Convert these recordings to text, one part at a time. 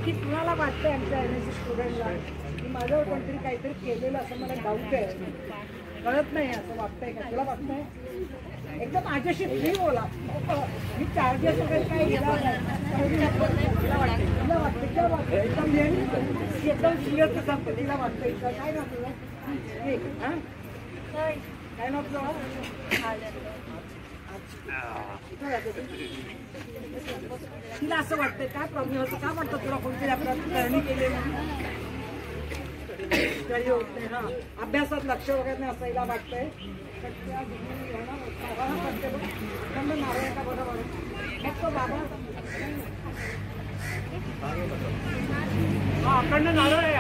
की कुणाला वाटतंय आमच्या NSS स्टुडंटला की माझ्यावर कोणतरी काहीतरी केलेलं असं मला डाऊट आहे, कळत नाही असं वाटतंय का? तुला वाटतंय? एकदम माझ्याशी फ्री बोला, मी चार्जेस वगैरे काही दिला नाही. एकदम क्लिअर तर सांगतो तिला वाटतंय का? काय ना तुला हां काय ना तुला तिला असं वाटतंय काय प्रॉब्लेम होतं? का वाटतं तुला कोणतरी आपल्याला करणी केली काही होत नाही ना, अभ्यासात लक्ष वगैरे नाही असं हिला वाटतंय. नारळ का बघा बरं फक्त बाबा हा अखंड नारळ आहे.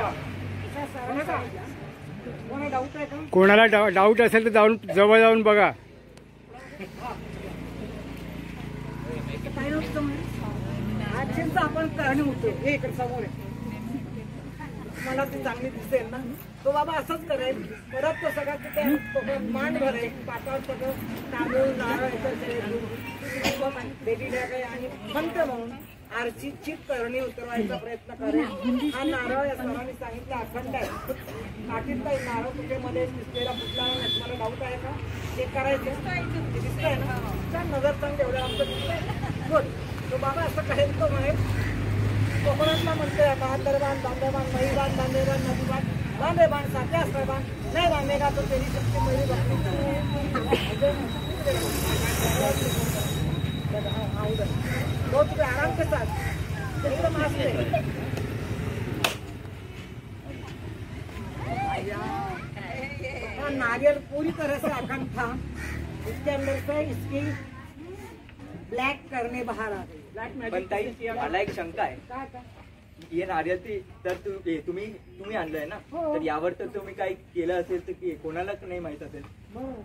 कोणाला डाऊट आहे का? कोणाला डाऊट असेल तर जाऊन जवळ जाऊन बघा. काय नसतं आजचं आपण करणी होतो हे इकडे समोर आहे, मला ती चांगली दिसेल ना, तो बाबा असंच करेल. परत तो सगळं तिथे मांड भरेल, पाटावर सगळं तांदूळ नारळ बेबी डॅग आहे आणि पंत म्हणून आरचीची करणी उतरवायचा प्रयत्न करेल. हा नारळ या सरांनी सांगितलं अखंड आहे, काठीत काही नारळ कुठे मध्ये दिसलेला फुटला नाही. तुम्हाला डाऊट आहे का? ते करायचं दिसतंय ना, छान नजर चांगली एवढं आमचं दिसतंय गुड. तो बाबा असं करेल, तो म्हणेल कोकणातला म्हणतोय बहादरबान बांदेबान महीबान बांदेबान नदीबान बांदेबान साथे असताबान नाही बांधेगा तो तेरी शक्ती मिळी बघली. तो तुम्ही आराम के साथ एकदम आस्ते नारियल पूरी तरह से अखंड था. इसके अंदर से इसकी ब्लॅक करणे बाहेर आले. पण ताई मला एक शंका आहे, हे नारियल तर तुम्ही आणलंय ना, तर यावर तर तुम्ही काही केलं असेल तर कोणालाच नाही माहित असेल,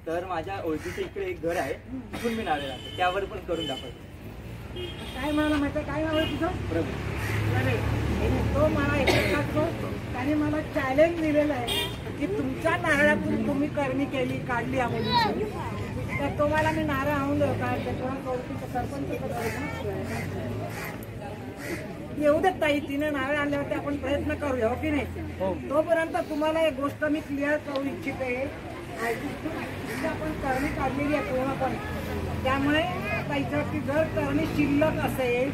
तर माझ्या ओळखीच्या इकडे एक घर आहे तिथून मी नारळ आणतो, त्यावर पण करून दाखवतो. काय मला माहिती काय नाव आहे तुझं? प्रभू. अरे तो मला एकतो त्याने मला चॅलेंज दिलेलं आहे की तुमच्या नारळातून तुम्ही करणी केली काढली या मुलीची, तर तुम्हाला मी नारळ आणून देऊ का? सरपंच येऊ देत ताई, तिने नारळ आणल्यावरती आपण प्रयत्न करूया, हो की नाही? तोपर्यंत तुम्हाला एक गोष्ट मी क्लिअर करू इच्छिते, आपण करणी काढलेली आहे पूर्णपणे. त्यामुळे त्याच्यावरती जर करणी शिल्लक असेल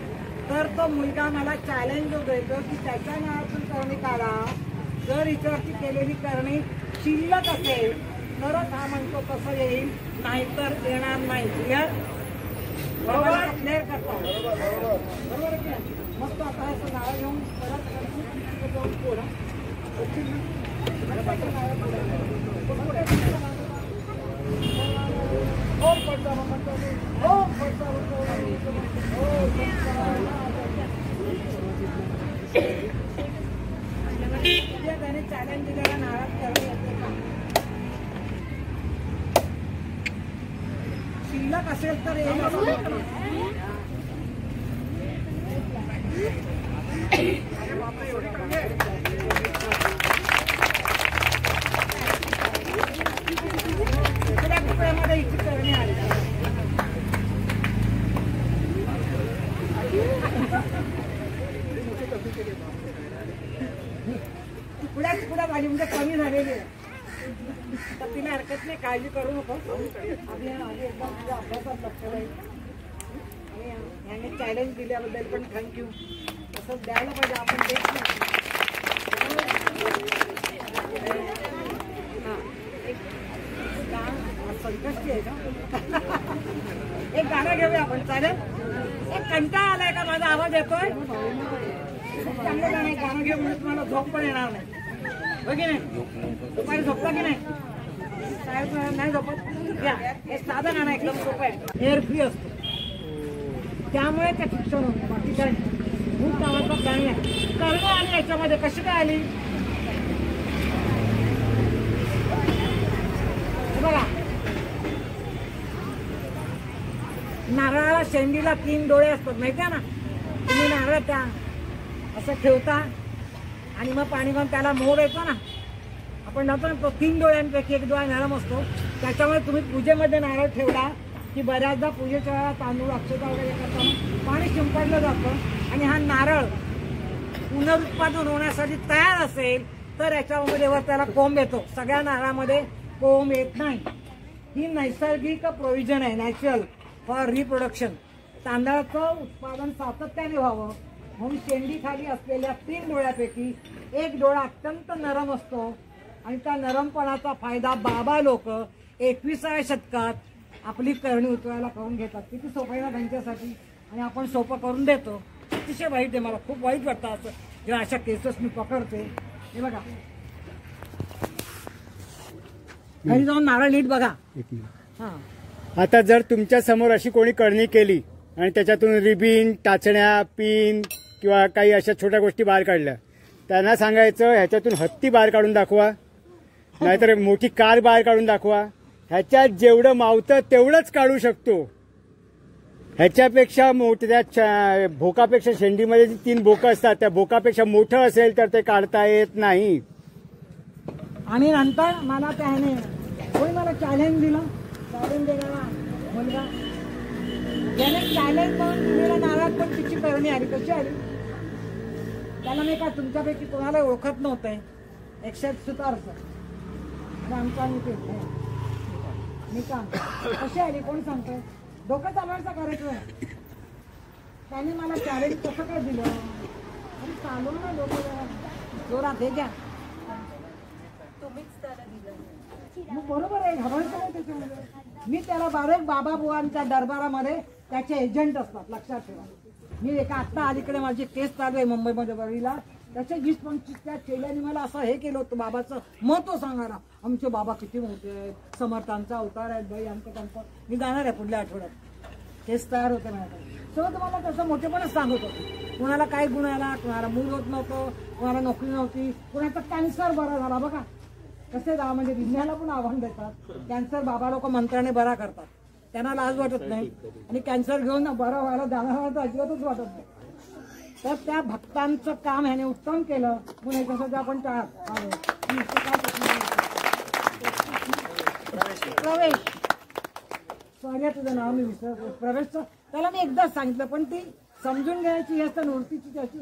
तर तो मुलगा मला चॅलेंज देतो की त्याच्या नावातून करणी काढा. जर हिच्यावरती केलेली करणी शिल्लक असेल तरच हा म्हणतो कसं येईल, नाहीतर येणार नाही. क्लिअर क्लिअर करता बरोबर की नाही? मग तो आता असं नारळ घेऊन परत जाऊन पोरा त्याने चॅलेंज दिलेला नारळ करणी येते का? शिल्लक असेल तर येईल. मध्ये इथे करणे आली पुढ्या झाली म्हणजे कमी झालेली आहे, तर तिला हरकत नाही, काळजी करू नको. आपल्या एकदम तुझ्या अभ्यासात लक्ष राहील आणि ह्याने चॅलेंज दिल्याबद्दल पण थँक्यू. तसंच द्यायला पाहिजे, आपण देत नाही. संकष्टी आहे का? एक गाणं घेऊया आपण, चालेल? एक कंटाळा आलाय का? माझा आवाज येतोय? चांगलं गाणं आहे, गाणं घेऊन म्हणजे तुम्हाला झोप पण येणार नाही, हो की नाही? दुपारी झोपता की नाही? साहेब नाही झोपत घ्या, हे साधं गाणं एकदम सोपं आहे, हेअर फ्री असतो त्यामुळे ते शिक्षण होतं. बाकी काय खूप नावाचं गाणी आहे. करणं आली याच्यामध्ये, कशी काय आली बघा. नारळाला शेंडीला 3 डोळे असतात माहिती आहे ना? तुम्ही नारळ त्या असं ठेवता आणि मग पाणी घालून त्याला मोड येतो ना, आपण जातो ना, तो 3 डोळ्यांपैकी एक डोळा नरम असतो. त्याच्यामुळे तुम्ही पूजेमध्ये नारळ ठेवला की बऱ्याचदा पूजेच्या वेळेला तांदूळ अक्षता वगैरे करताना पाणी शिंपडलं जातं आणि हा नारळ पुनरुत्पादन होण्यासाठी तयार असेल तर याच्यामध्ये त्याला कोंब येतो. सगळ्या नारळामध्ये कोंब येत नाही. ही नैसर्गिक प्रोव्हिजन आहे, नॅचरल फॉर रिप्रोडक्शन. तांदळाचं उत्पादन सातत्याने व्हावं म्हणून शेंडी खाली असलेल्या 3 डोळ्यापैकी एक डोळा अत्यंत नरम असतो आणि त्या नरमपणाचा फायदा बाबा लोक 21व्या शतकात आपली करणी उतरायला करून घेतात. किती सोपं आहे ना त्यांच्यासाठी, आणि आपण सोपं करून देतो. अतिशय वाईट आहे, मला खूप वाईट वाटतं असं जेव्हा अशा केसेस मी पकडते. हे बघा, घरी जाऊन नारळ नीट बघा. हा, आता जर तुमच्या समोर अशी कोणी करणी केली आणि त्याच्यातून रिबीन, टाचण्या, पिन किंवा काही अशा छोट्या गोष्टी बाहेर काढल्या, त्यांना सांगायचं ह्याच्यातून हत्ती बाहेर काढून दाखवा, नाहीतर मोठी कार बाहेर काढून दाखवा. ह्याच्यात जेवढं मावतं तेवढंच काढू शकतो. ह्याच्यापेक्षा मोठ्या भोकापेक्षा, शेंडीमध्ये जी 3 भोकं असतात त्या भोकापेक्षा मोठं असेल तर ते काढता येत नाही. आणि नंतर मला त्याने कोणी मला चॅलेंज दिलं, चॅलेंज देणारा मुलगा, त्याने चॅलेंज म्हणून दिलेल्या नारळात पण तिची करणी आली. कशी आली? त्याला नाही का तुमच्यापैकी कोणाला ओळखत नव्हते, एक्सेप्ट सुतार सर आमचा मी काम. कशी आली कोण सांगतोय? डोकं चालवायचा कार्यक्रम. त्याने मला चॅलेंज कसं काय दिलं? अरे चालव ना डोकं जोरात, हे घ्या. मग बरोबर आहे, घाबरायचं नाही त्याच्यामध्ये. मी त्याला बाबा बुवांच्या दरबारामध्ये त्याचे एजंट असतात, लक्षात ठेवा. मी एका आत्ता अलीकडे माझी केस चालू आहे मुंबईमध्ये बरीला, त्याच्या 20-25 त्या चेल्याने मला असं हे केलं होतं, बाबाचं महत्व सांगायला. आमचे बाबा किती मोठे आहेत, समर्थांचा अवतार आहेत बाई, आमचं. मी जाणार आहे पुढल्या आठवड्यात, केस तयार होते माझ्याकडे. सगळं तुम्हाला तसं मोठेपणच सांगत होते. कुणाला काय गुण आला, कुणाला मूल होत नव्हतं, कुणाला नोकरी नव्हती, कुणाचा कॅन्सर बरा झाला. बघा कसे म्हणजे विज्ञानाला पण आव्हान देतात. कॅन्सर बाबा लोक मंत्राने बरा करतात, त्यांना लाज वाटत नाही. आणि कॅन्सर घेऊन बरं व्हायला जाणार तर अजिबातच वाटत नाही. तर त्या भक्तांचं काम ह्याने उत्तम केलं म्हणून कसं आपण प्रवेश, सॉरी तुझं नाव मी विसरतो, प्रवेशचं. त्याला मी एकदाच सांगितलं, पण ती समजून घ्यायची ही असतं नोटीची त्याची.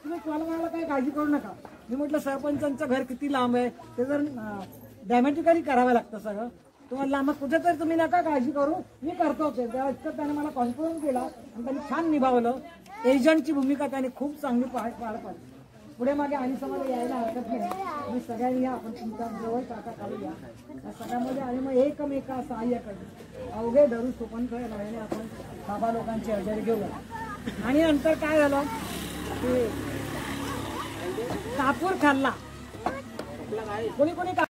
तुम्ही मला काही काळजी करू नका. मी म्हटलं सरपंचांचं घर किती लांब आहे, ते जर ड्रॅमॅटिकली करावं लागतं सगळं. तुम्हाला लांब कुठेतरी तुम्ही नका काळजी करू, मी करतो ते. तेव्हा इतकं त्याने मला कॉन्फिडन्स केला आणि त्यांनी छान निभावलं. एजंटची भूमिका त्याने खूप चांगली पार पाडली. पुढे मागे आणि समाज यायला हरकत नाही. मी सगळ्यांनी या, आपण तुमच्या जवळ टाका काढूया या सगळ्यामध्ये. आणि मग एकमेका सहाय्य करणे, अवघे धरू सोपन राहिणे, आपण बाबा लोकांची हजेरी घेऊया. आणि नंतर काय झालं की कापूर खाल्ला. कोणी